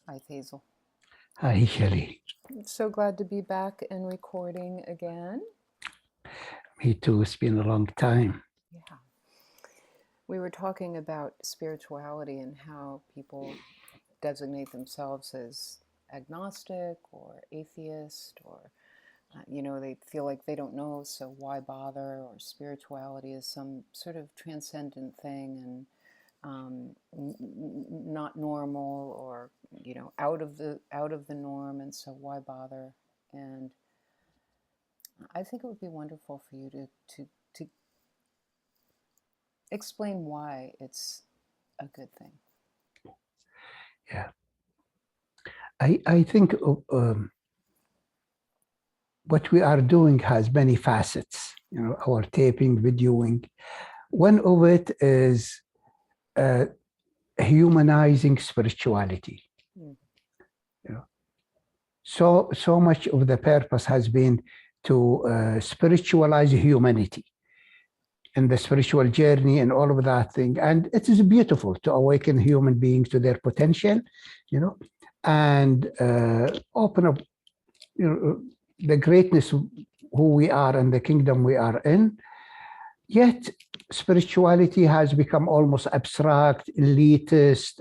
Hi, Hazel. Hi, Shelley. So glad to be back and recording again. Me too. It's been a long time. Yeah. We were talking about spirituality and how people designate themselves as agnostic or atheist, or, they feel like they don't know, so why bother? Or spirituality is some sort of transcendent thing and not normal, or out of the norm, and so why bother? And I think it would be wonderful for you to explain why it's a good thing. Yeah. I think what we are doing has many facets, our taping, videoing. One of it is humanizing spirituality. Mm. You know, so much of the purpose has been to spiritualize humanity in the spiritual journey and all of that thing. And it is beautiful to awaken human beings to their potential, and open up, the greatness of who we are and the kingdom we are in. Yet spirituality has become almost abstract, elitist,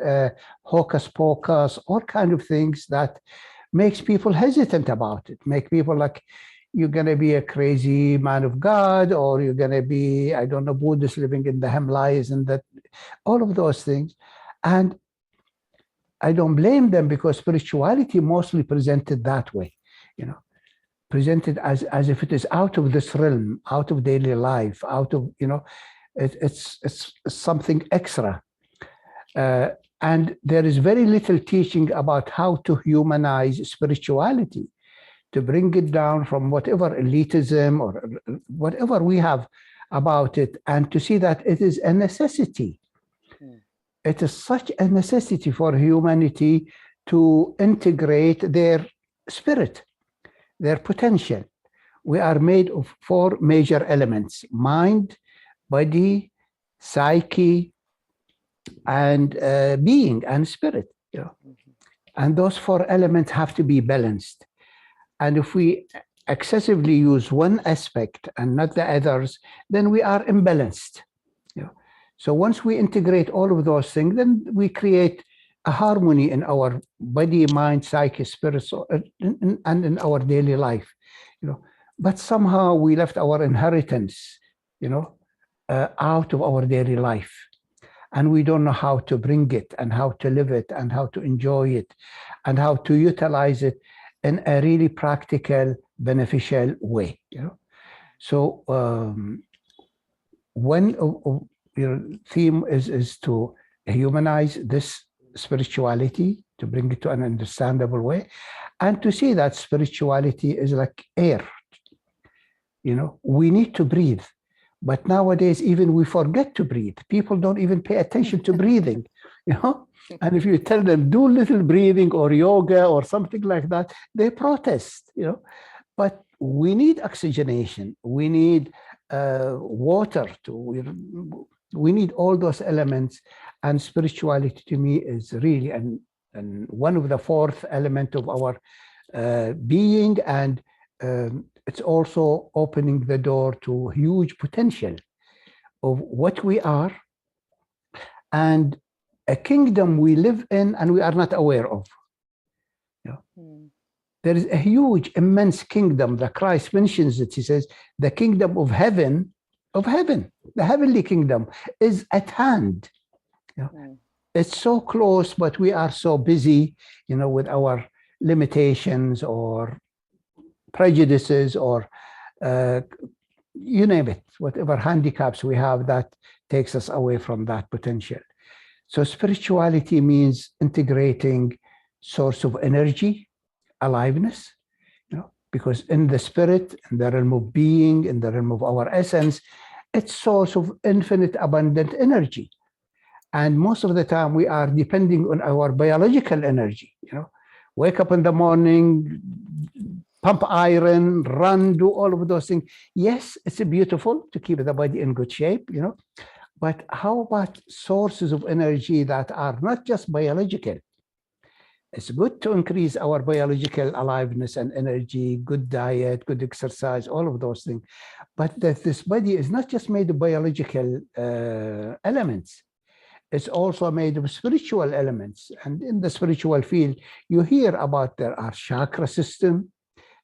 hocus pocus, all kind of things that makes people hesitant about it, make people like, you're going to be a crazy man of God, or you're going to be, I don't know, Buddhist living in the Himalayas, and that, all of those things. And I don't blame them, because spirituality mostly presented that way, presented as if it is out of this realm, out of daily life, out of, it's something extra. And there is very little teaching about how to humanize spirituality, to bring it down from whatever elitism or whatever we have about it, and to see that it is a necessity. Mm. It is such a necessity for humanity to integrate their spirit, their potential. We are made of four major elements: mind, body, psyche, and being and spirit. Mm-hmm. And those four elements have to be balanced. And if we excessively use one aspect and not the others, then we are imbalanced. So once we integrate all of those things, then we create a harmony in our body, mind, psyche, spirit, and in our daily life. But somehow we left our inheritance, out of our daily life, and we don't know how to bring it and how to live it and how to enjoy it and how to utilize it in a really practical, beneficial way. So one theme is to humanize this spirituality, to bring it to an understandable way, and to see that spirituality is like air. We need to breathe. But nowadays, even we forget to breathe. People don't even pay attention to breathing, And if you tell them, do little breathing or yoga or something like that, they protest, But we need oxygenation. We need water. We need all those elements. And spirituality, to me, is really and one of the fourth element of our being. And it's also opening the door to huge potential of what we are and a kingdom we live in and we are not aware of. Mm. There is a huge, immense kingdom that Christ mentions it. He says, the kingdom of heaven, the heavenly kingdom is at hand. Mm. It's so close, but we are so busy, with our limitations or prejudices or you name it, whatever handicaps we have that takes us away from that potential. So spirituality means integrating source of energy, aliveness, because in the spirit, in the realm of being, in the realm of our essence, it's source of infinite abundant energy. And most of the time we are depending on our biological energy, wake up in the morning, pump iron, run, do all of those things. Yes, it's beautiful to keep the body in good shape, but how about sources of energy that are not just biological, It's good to increase our biological aliveness and energy, good diet, good exercise, all of those things. But that this body is not just made of biological elements. It's also made of spiritual elements. And in the spiritual field, you hear about there are chakra system.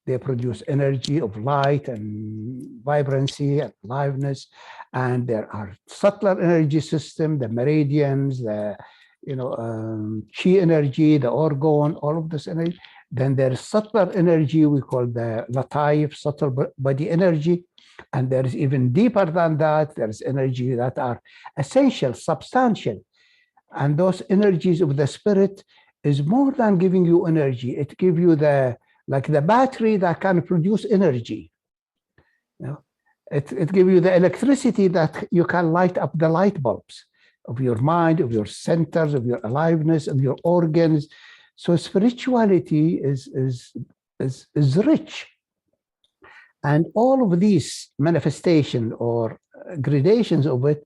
They produce energy of light and vibrancy and aliveness. And there are subtler energy system, the meridians, the chi energy, the orgone, all of this energy. Then there's subtler energy we call the lataif, subtle body energy. And there is even deeper than that. There's energy that are essential, substantial. And those energies of the spirit is more than giving you energy. It gives you the battery that can produce energy. It gives you the electricity that you can light up the light bulbs of your mind, of your centers, of your aliveness, of your organs. So spirituality is rich. And all of these manifestation or gradations of it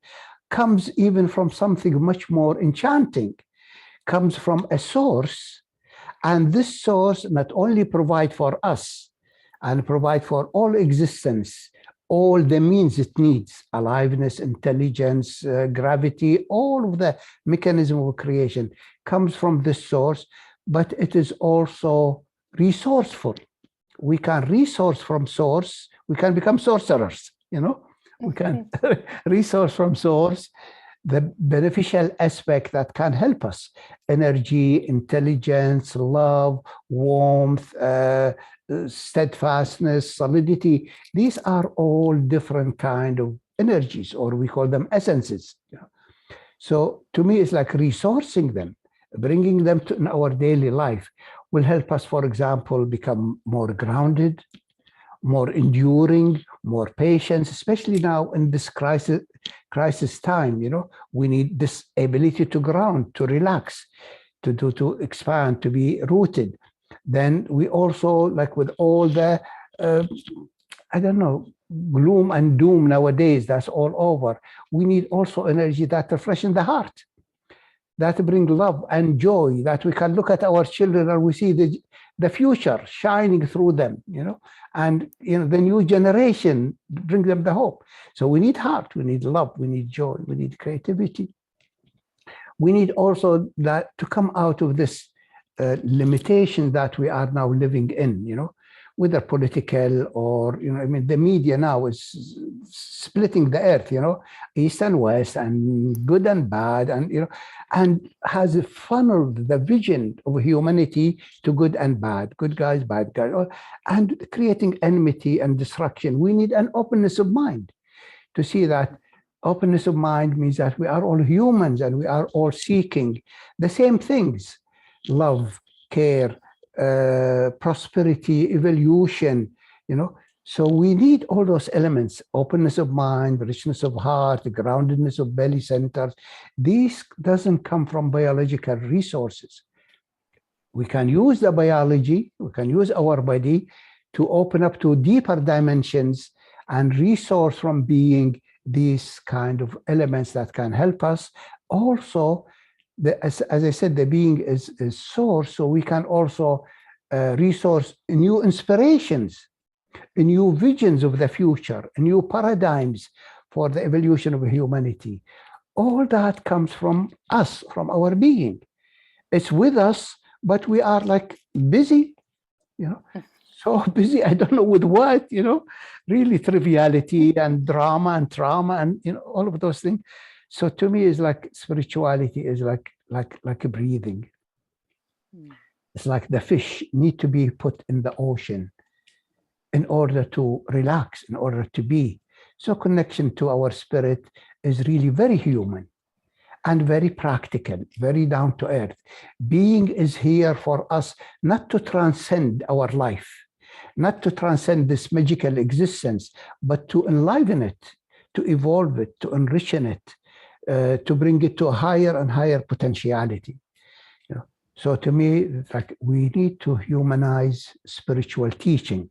comes even from something much more enchanting, comes from a source. And this source not only provide for us and provide for all existence, all the means it needs, aliveness, intelligence, gravity, all of the mechanism of creation comes from this source, but it is also resourceful. We can resource from source. We can become sorcerers, we can resource from source the beneficial aspect that can help us: energy, intelligence, love, warmth, steadfastness, solidity. These are all different kind of energies, or we call them essences. So to me, it's like resourcing them, bringing them to in our daily life will help us, for example, become more grounded, more enduring, more patient, especially now in this crisis time. We need this ability to ground, to relax, to expand, to be rooted. Then we also, like with all the gloom and doom nowadays, that's all over. We need also energy that refreshes the heart, that bring love and joy, that we can look at our children and we see the future shining through them, and the new generation, bring them the hope. So we need heart, we need love, we need joy, we need creativity. We need also that to come out of this limitation that we are now living in, whether political or, the media now is splitting the earth, east and west, and good and bad, and has funneled the vision of humanity to good and bad, good guys, bad guys, and creating enmity and destruction. We need an openness of mind to see that. Openness of mind means that we are all humans and we are all seeking the same things: love, care, prosperity, evolution, So we need all those elements: openness of mind, richness of heart, groundedness of belly centers. This doesn't come from biological resources. We can use the biology, we can use our body to open up to deeper dimensions and resource from being these kind of elements that can help us. Also, as I said, the being is source, so we can also resource new inspirations, new visions of the future, new paradigms for the evolution of humanity. All that comes from us, from our being. It's with us, but we are like busy, so busy, I don't know with what, really triviality and drama and trauma and all of those things. So to me, it's like spirituality is like a breathing. It's like the fish need to be put in the ocean in order to relax, in order to be. So connection to our spirit is really very human and very practical, very down to earth. Being is here for us not to transcend our life, not to transcend this magical existence, but to enliven it, to evolve it, to enrich it, to bring it to a higher and higher potentiality. So to me, it's like we need to humanize spiritual teaching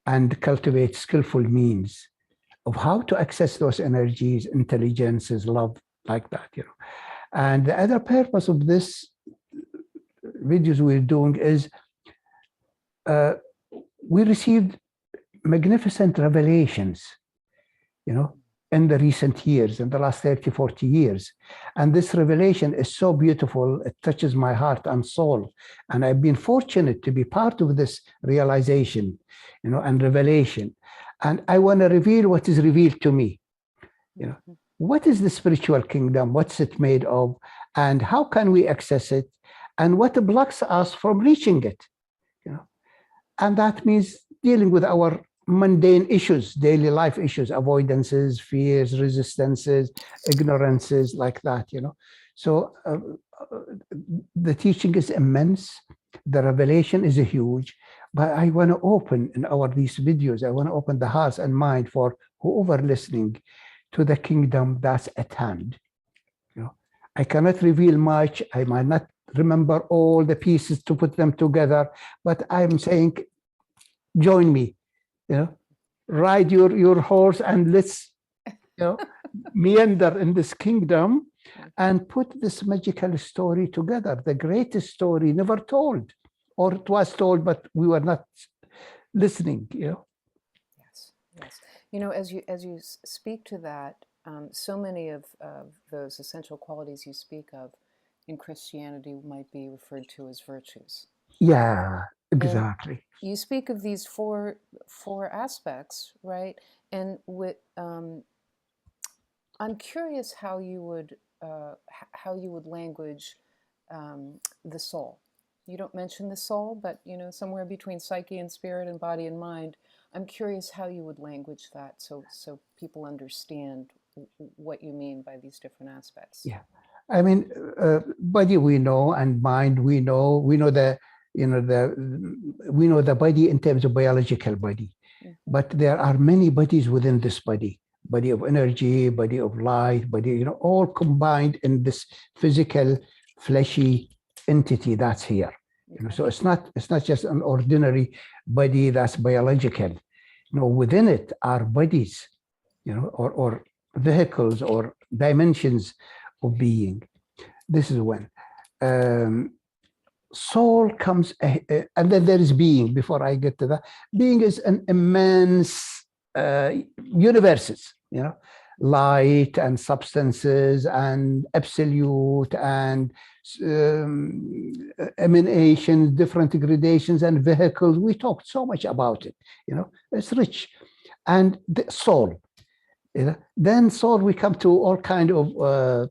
and cultivate skillful means of how to access those energies, intelligences, love, like that. And the other purpose of this videos we're doing is we received magnificent revelations, in the recent years, in the last 30, 40 years. And this revelation is so beautiful. It touches my heart and soul. And I've been fortunate to be part of this realization, and revelation. And I want to reveal what is revealed to me. What is the spiritual kingdom? What's it made of? And how can we access it? And what blocks us from reaching it? And that means dealing with our mundane issues, daily life issues, avoidances, fears, resistances, ignorances, like that, So the teaching is immense. The revelation is huge. But I want to open these videos, I want to open the hearts and mind for whoever listening to the kingdom that's at hand. I cannot reveal much. I might not remember all the pieces to put them together, but I'm saying, join me, ride your horse, and let's, meander in this kingdom and put this magical story together, the greatest story never told, or it was told, but we were not listening, Yes. As you speak to that, so many of those essential qualities you speak of in Christianity might be referred to as virtues. Yeah, exactly. And you speak of these four aspects, right? And with I'm curious how you would language the soul. You don't mention the soul, but somewhere between psyche and spirit and body and mind. I'm curious how you would language that, so people understand what you mean by these different aspects. Yeah, I mean, body we know, and mind we know. We know the body in terms of biological body, but there are many bodies within this body. Body of energy, body of light, body, all combined in this physical, fleshy entity that's here. So it's not just an ordinary body that's biological. Within it are bodies, or vehicles or dimensions of being. This is when soul comes, and then there is being. Before I get to that, being is an immense universes, light and substances and absolute and emanations, different gradations and vehicles. We talked so much about it, it's rich. And the soul, then soul, we come to all kind of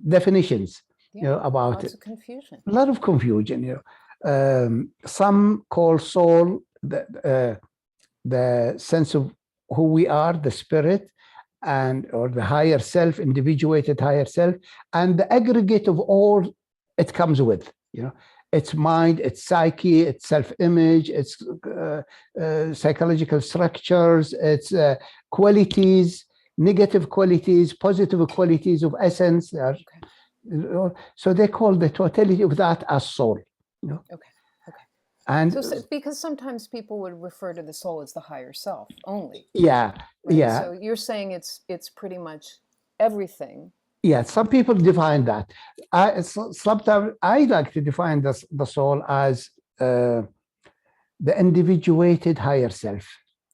definitions, about lots it. Of confusion. A lot of confusion, some call soul the sense of who we are, the spirit, or the higher self, individuated higher self, and the aggregate of all it comes with, its mind, its psyche, its self-image, its psychological structures, its qualities, negative qualities, positive qualities of essence. So they call the totality of that as soul. Okay. And so because sometimes people would refer to the soul as the higher self only. Yeah, right? yeah. So you're saying it's pretty much everything. Yeah, some people define that. Sometimes I like to define the soul as the individuated higher self.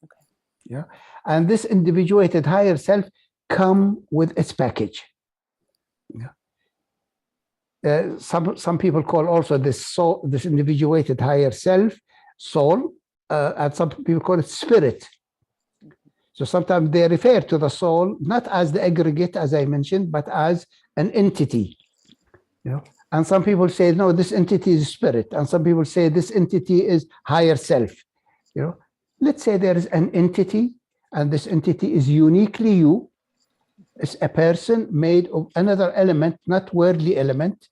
Okay. Yeah, and this individuated higher self come with its package. Yeah. Some people call also this soul, this individuated higher self, soul, and some people call it spirit. So sometimes they refer to the soul not as the aggregate, as I mentioned, but as an entity. And some people say, no, this entity is spirit, and some people say this entity is higher self. Let's say there is an entity, and this entity is uniquely you. It's a person made of another element, not worldly element,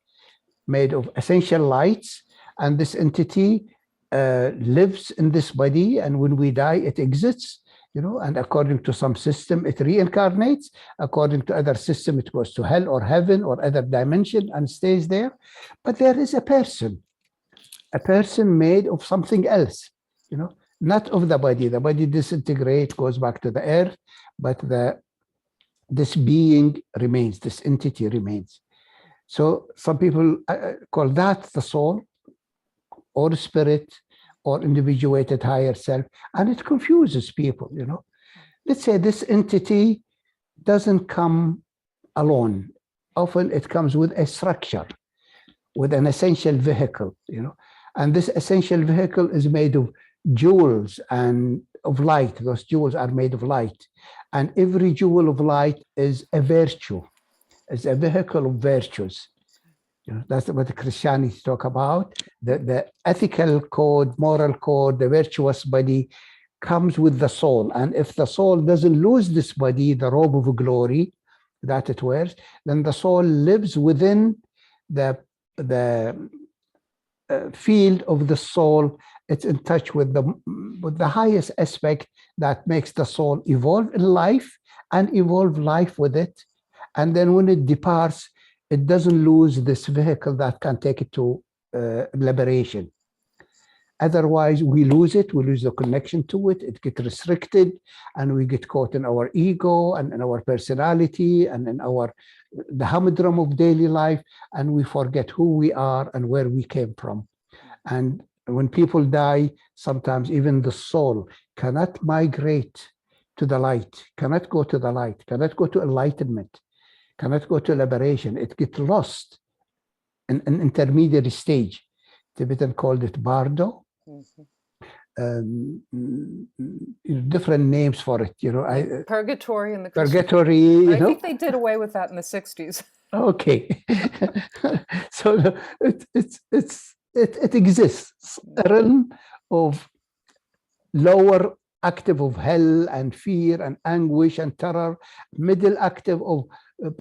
made of essential lights, and this entity lives in this body, and when we die, it exits, and according to some system, it reincarnates. According to other system, it goes to hell or heaven or other dimension and stays there. But there is a person made of something else, not of the body. The body disintegrates, goes back to the earth, but this being remains, this entity remains. So some people call that the soul or spirit or individuated higher self, and it confuses people, you know. Let's say this entity doesn't come alone. Often it comes with a structure, with an essential vehicle, you know. And this essential vehicle is made of jewels and of light. Those jewels are made of light. And every jewel of light is a virtue, is a vehicle of virtues. You know, that's what Christianity talk about. The ethical code, moral code, the virtuous body comes with the soul. And if the soul doesn't lose this body, the robe of glory that it wears, then the soul lives within the field of the soul. It's in touch with the highest aspect that makes the soul evolve in life and evolve life with it. And then when it departs, it doesn't lose this vehicle that can take it to liberation. Otherwise, we lose it, we lose the connection to it, it gets restricted, and we get caught in our ego and in our personality and in the humdrum of daily life, and we forget who we are and where we came from. And when people die, sometimes even the soul cannot migrate to the light, cannot go to the light, cannot go to enlightenment, cannot go to liberation. It gets lost in an intermediary stage. Tibetan called it bardo. Different names for it, you know. Like purgatory and the purgatory, you know. I think they did away with that in the 60s. Okay. So it exists, a realm of lower active of hell and fear and anguish and terror, middle active of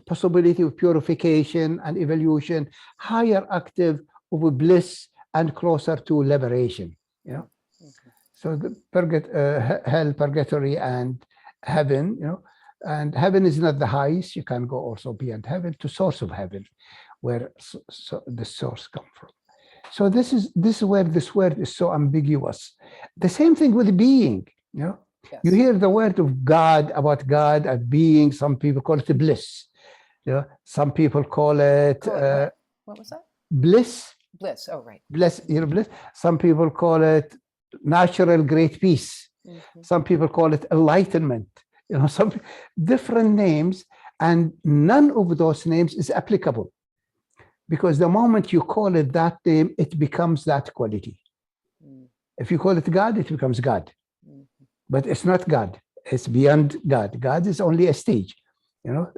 possibility of purification and evolution, higher active of bliss and closer to liberation, you know. So the hell, purgatory, and heaven, you know, and heaven is not the highest. You can go also beyond heaven to source of heaven, where the source come from. So this is where this word is so ambiguous. The same thing with being, you know. Yes. You hear the word of God, about God and being. Some people call it bliss. You know, some people call it what was that? Bliss. Bliss. Oh, right. Bliss. You know, bliss. Some people call it natural great peace. Some people call it enlightenment. You know, some different names, and none of those names is applicable, because the moment you call it that name, it becomes that quality. If you call it God, it becomes God. But it's not God. It's beyond God. God is only a stage. You know,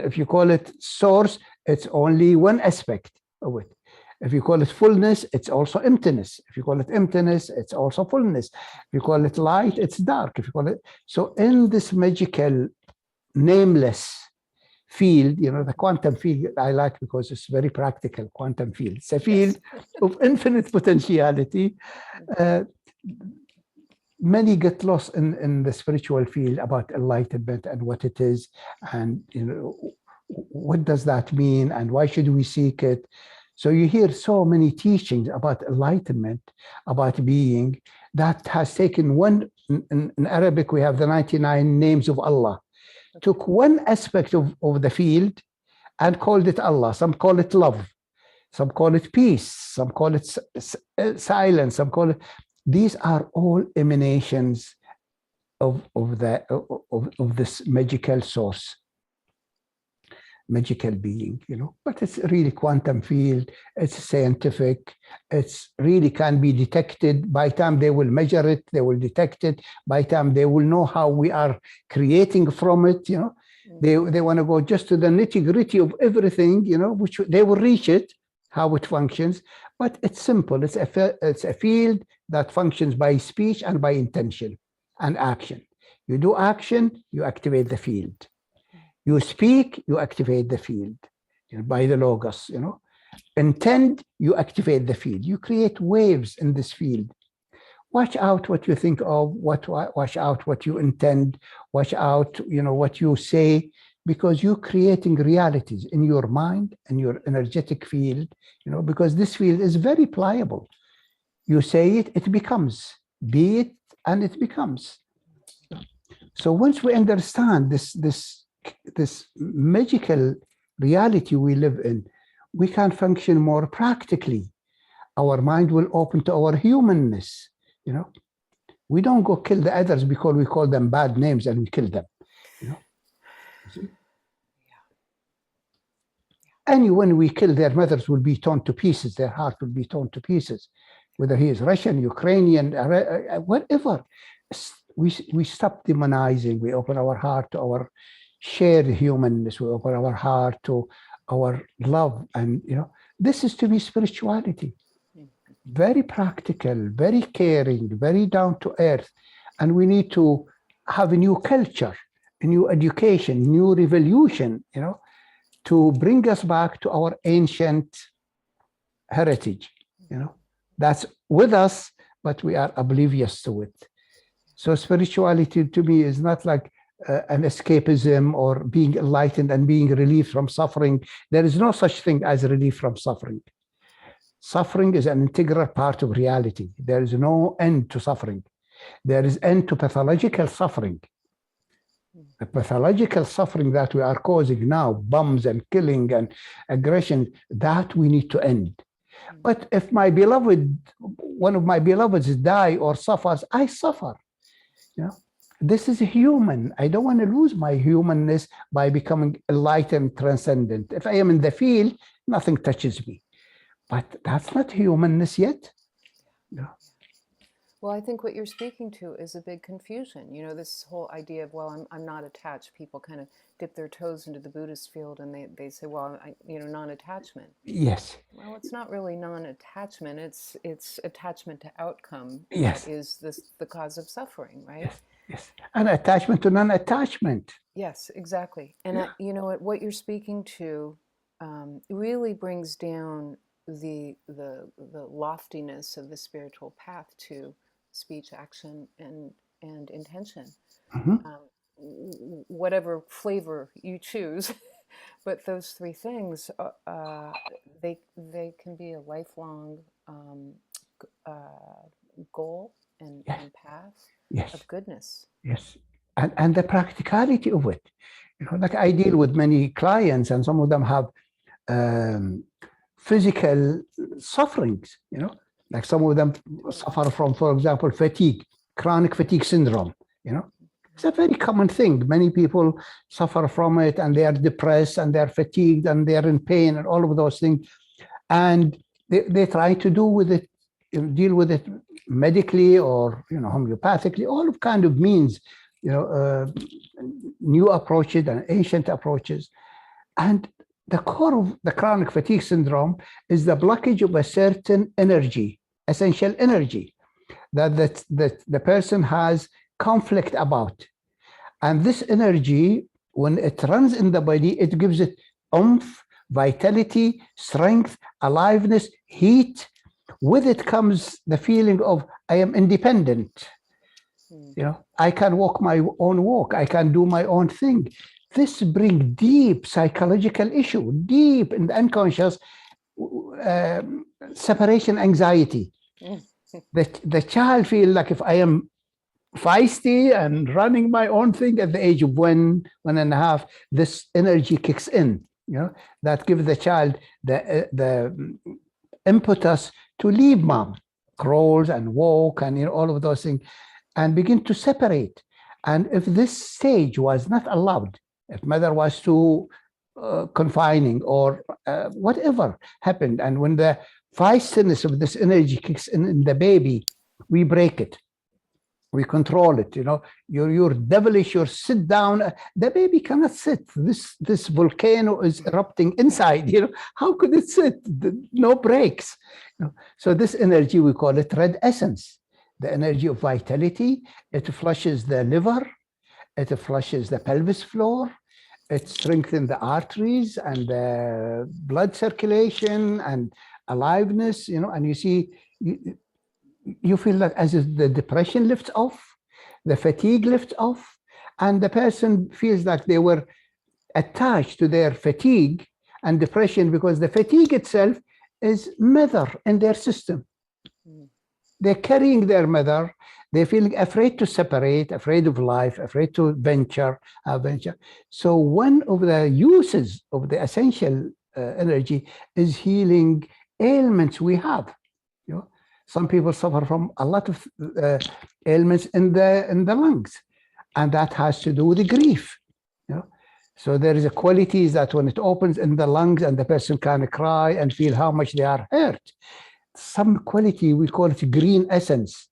if you call it source, it's only one aspect of it. If you call it fullness, it's also emptiness. If you call it emptiness, it's also fullness. If you call it light, it's dark. If you call it so, in this magical, nameless field, you know, the quantum field I like because it's very practical. Quantum field. It's a field of infinite potentiality. Many get lost in the spiritual field about enlightenment and what it is, and you know, what does that mean, and why should we seek it? So you hear so many teachings about enlightenment, about being, that has taken one, in Arabic we have the 99 names of Allah, took one aspect of the field and called it Allah. Some call it love, some call it peace, some call it silence, some call it, these are all emanations of this magical source, magical being, you know. But it's really quantum field, it's scientific, it's really can be detected. By time they will measure it, they will detect it. By time they will know how we are creating from it, you know. They want to go just to the nitty-gritty of everything, you know, which they will reach it, how it functions. But it's simple. It's a field that functions by speech and by intention and action. You do action, you activate the field. You speak, you activate the field, you know, by the logos, you know. Intend, you activate the field. You create waves in this field. Watch out what you think of, watch out what you intend, watch out, you know, what you say, because you're creating realities in your mind and your energetic field, you know, because this field is very pliable. You say it, it becomes. Be it, and it becomes. So once we understand this magical reality we live in, we can function more practically. Our mind will open to our humanness. You know, we don't go kill the others because we call them bad names and we kill them. You know, you see? And when we kill, their mothers will be torn to pieces. Their heart will be torn to pieces, whether he is Russian, Ukrainian, whatever. We stop demonizing. We open our heart to our shared humanness. We open our heart to our love, and this is to be spirituality. Very practical, very caring, very down to earth, and we need to have a new culture, a new education, new revolution. To bring us back to our ancient heritage. That's with us, but we are oblivious to it. So spirituality to me is not like an escapism or being enlightened and being relieved from suffering. There is no such thing as relief from suffering. Suffering is an integral part of reality. There is no end to suffering. There is end to pathological suffering. The pathological suffering that we are causing now, bombs and killing and aggression, that we need to end. But if one of my beloveds die or suffers, I suffer. This is human. I don't want to lose my humanness by becoming enlightened, transcendent. If I am in the field, nothing touches me. But that's not humanness yet. Well, I think what you're speaking to is a big confusion. This whole idea of, well, I'm not attached. People kind of dip their toes into the Buddhist field and they say, well, non-attachment. Yes. Well, it's not really non-attachment. It's attachment to outcome. Yes. That is the cause of suffering, right? Yes. And attachment to non-attachment. Yes, exactly. And what you're speaking to really brings down the loftiness of the spiritual path to speech, action, and intention. Mm-hmm. Whatever flavor you choose, but those three things, they can be a lifelong goal and path of goodness. Yes, and the practicality of it. Like I deal with many clients, and some of them have physical sufferings. Like some of them suffer from, for example, fatigue, chronic fatigue syndrome. It's a very common thing. Many people suffer from it, and they are depressed, and they're fatigued, and they're in pain, and all of those things. And they try to deal with it medically or homeopathically, all of kind of means, new approaches and ancient approaches. And the core of the chronic fatigue syndrome is the blockage of a certain energy, essential energy, that the person has conflict about. And this energy, when it runs in the body, it gives it oomph, vitality, strength, aliveness, heat. With it comes the feeling of I am independent. I can walk my own walk. I can do my own thing. This brings deep psychological issue, deep in the unconscious, separation anxiety. The child feels like if I am feisty and running my own thing at the age of 1.5, this energy kicks in. That gives the child the impetus to leave mom, crawls and walk and all of those things, and begin to separate. And if this stage was not allowed, if mother was too confining or whatever happened, and when the feistiness of this energy kicks in the baby, we break it. We control it. You're devilish. You sit down. The baby cannot sit. This volcano is erupting inside. How could it sit? No breaks. So this energy, we call it red essence, the energy of vitality. It flushes the liver. It flushes the pelvis floor. It strengthens the arteries and the blood circulation and aliveness. And you see. You feel that as if the depression lifts off, the fatigue lifts off, and the person feels like they were attached to their fatigue and depression because the fatigue itself is mother in their system. They're carrying their mother. They're feeling afraid to separate, afraid of life, afraid to venture. So one of the uses of the essential energy is healing ailments we have. You know, some people suffer from a lot of ailments in the lungs, and that has to do with the grief. You know, so there is a quality that when it opens in the lungs and the person can cry and feel how much they are hurt. Some quality, we call it green essence,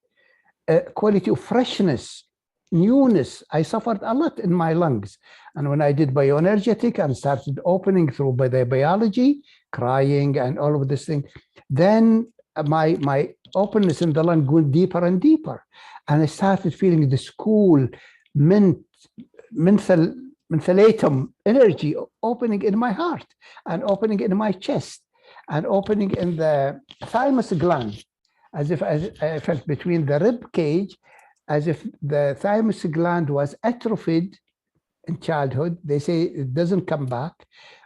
quality of freshness, newness. I suffered a lot in my lungs. And when I did bioenergetic and started opening through by the biology, crying and all of this thing, then my openness in the lung went deeper and deeper. And I started feeling this cool mentholatum energy opening in my heart and opening in my chest and opening in the thymus gland, as if I felt between the rib cage, as if the thymus gland was atrophied in childhood. They say it doesn't come back,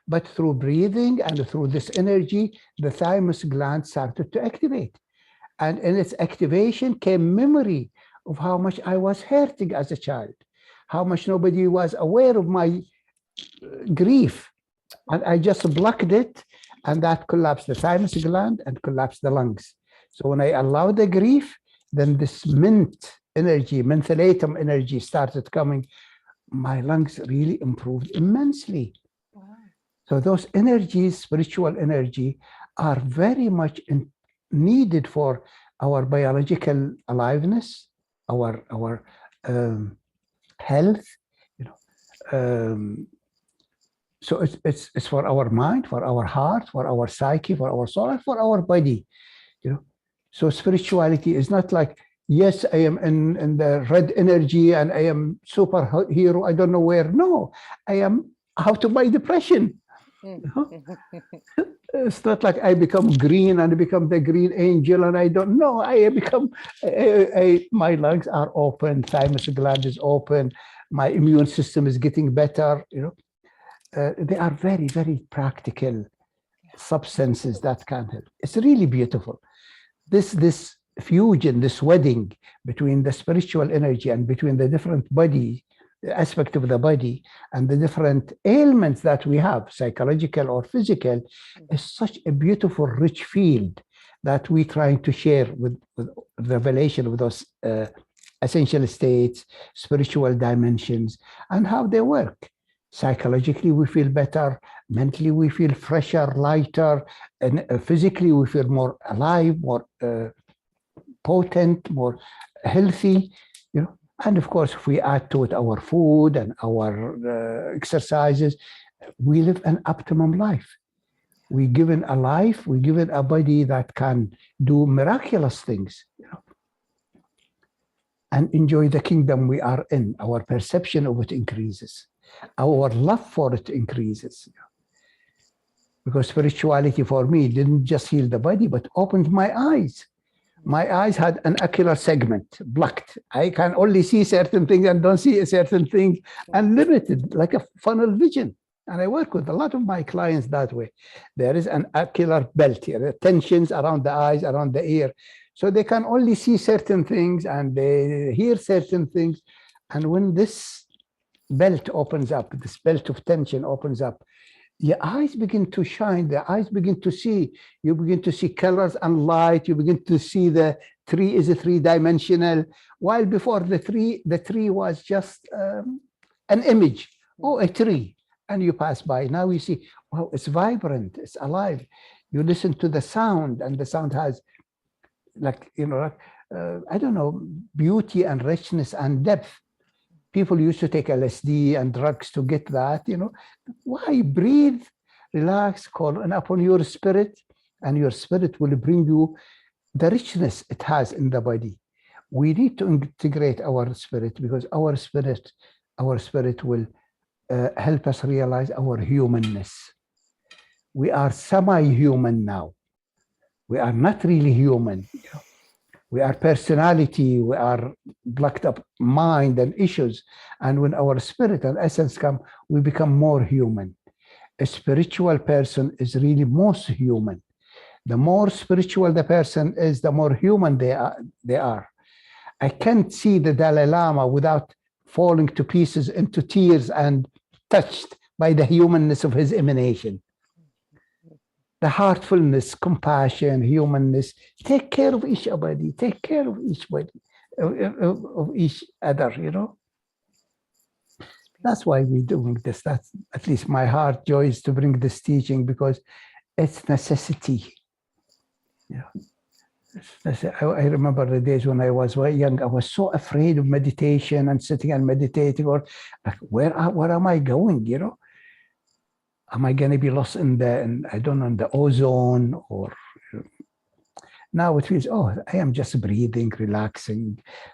but through breathing and through this energy, the thymus gland started to activate. And in its activation came memory of how much I was hurting as a child, how much nobody was aware of my grief. And I just blocked it, and that collapsed the thymus gland and collapsed the lungs. So when I allowed the grief, then this mentholatum energy started coming. My lungs really improved immensely. Wow. So those energies, spiritual energy, are very much needed for our biological aliveness, our health. You know, so it's for our mind, for our heart, for our psyche, for our soul, and for our body. You know, so spirituality is not like, yes, I am in the red energy and I am superhero, I don't know where. No, I am out of my depression. You know? It's not like I become green and I become the green angel and I don't know. I become, my lungs are open, thymus gland is open, my immune system is getting better. You know, they are very, very practical substances that can help. It's really beautiful. This fusion, this wedding between the spiritual energy and between the different body aspect of the body and the different ailments that we have, psychological or physical, is such a beautiful, rich field that we're trying to share with revelation of those essential states, spiritual dimensions, and how they work. Psychologically, we feel better. Mentally, we feel fresher, lighter. And physically, we feel more alive, more potent, more healthy. You know, and of course, if we add to it our food and our exercises, we live an optimum life. We're given a life. We're given a body that can do miraculous things. You know, and enjoy the kingdom we are in. Our perception of it increases. Our love for it increases. Because spirituality for me didn't just heal the body, but opened my eyes. My eyes had an ocular segment blocked. I can only see certain things and don't see certain things, and limited, like a funnel vision. And I work with a lot of my clients that way. There is an ocular belt here, the tensions around the eyes, around the ear. So they can only see certain things and they hear certain things. And when this belt opens up, this belt of tension opens up, your eyes begin to shine, the eyes begin to see, you begin to see colors and light, you begin to see the tree is a three-dimensional, while before the tree was just an image, a tree, and you pass by. Now you see, wow, it's vibrant, it's alive. You listen to the sound, and the sound has I don't know, beauty and richness and depth. People used to take LSD and drugs to get that, you know. Why? Breathe, relax, call upon your spirit, and your spirit will bring you the richness it has in the body. We need to integrate our spirit, because our spirit will help us realize our humanness. We are semi-human now. We are not really human. You know? We are personality, we are blocked up mind and issues. And when our spirit and essence come, we become more human. A spiritual person is really most human. The more spiritual the person is, the more human they are. I can't see the Dalai Lama without falling to pieces into tears and touched by the humanness of his emanation. the heartfulness, compassion, humanness. Take care of each body. Take care of each body, of each other. You know. That's why we're doing this. That's at least my heart joy is to bring this teaching because it's necessity. Yeah. I remember the days when I was very young. I was so afraid of meditation and sitting and meditating, or like, where am I going? You know, am I going to be lost in I don't know, in the ozone? Or now it feels, oh, I am just breathing, relaxing,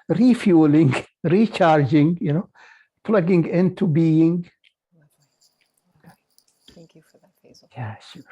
refueling, recharging. You know, plugging into being. Lovely. Thank you for that, Faisal. Yeah, sure.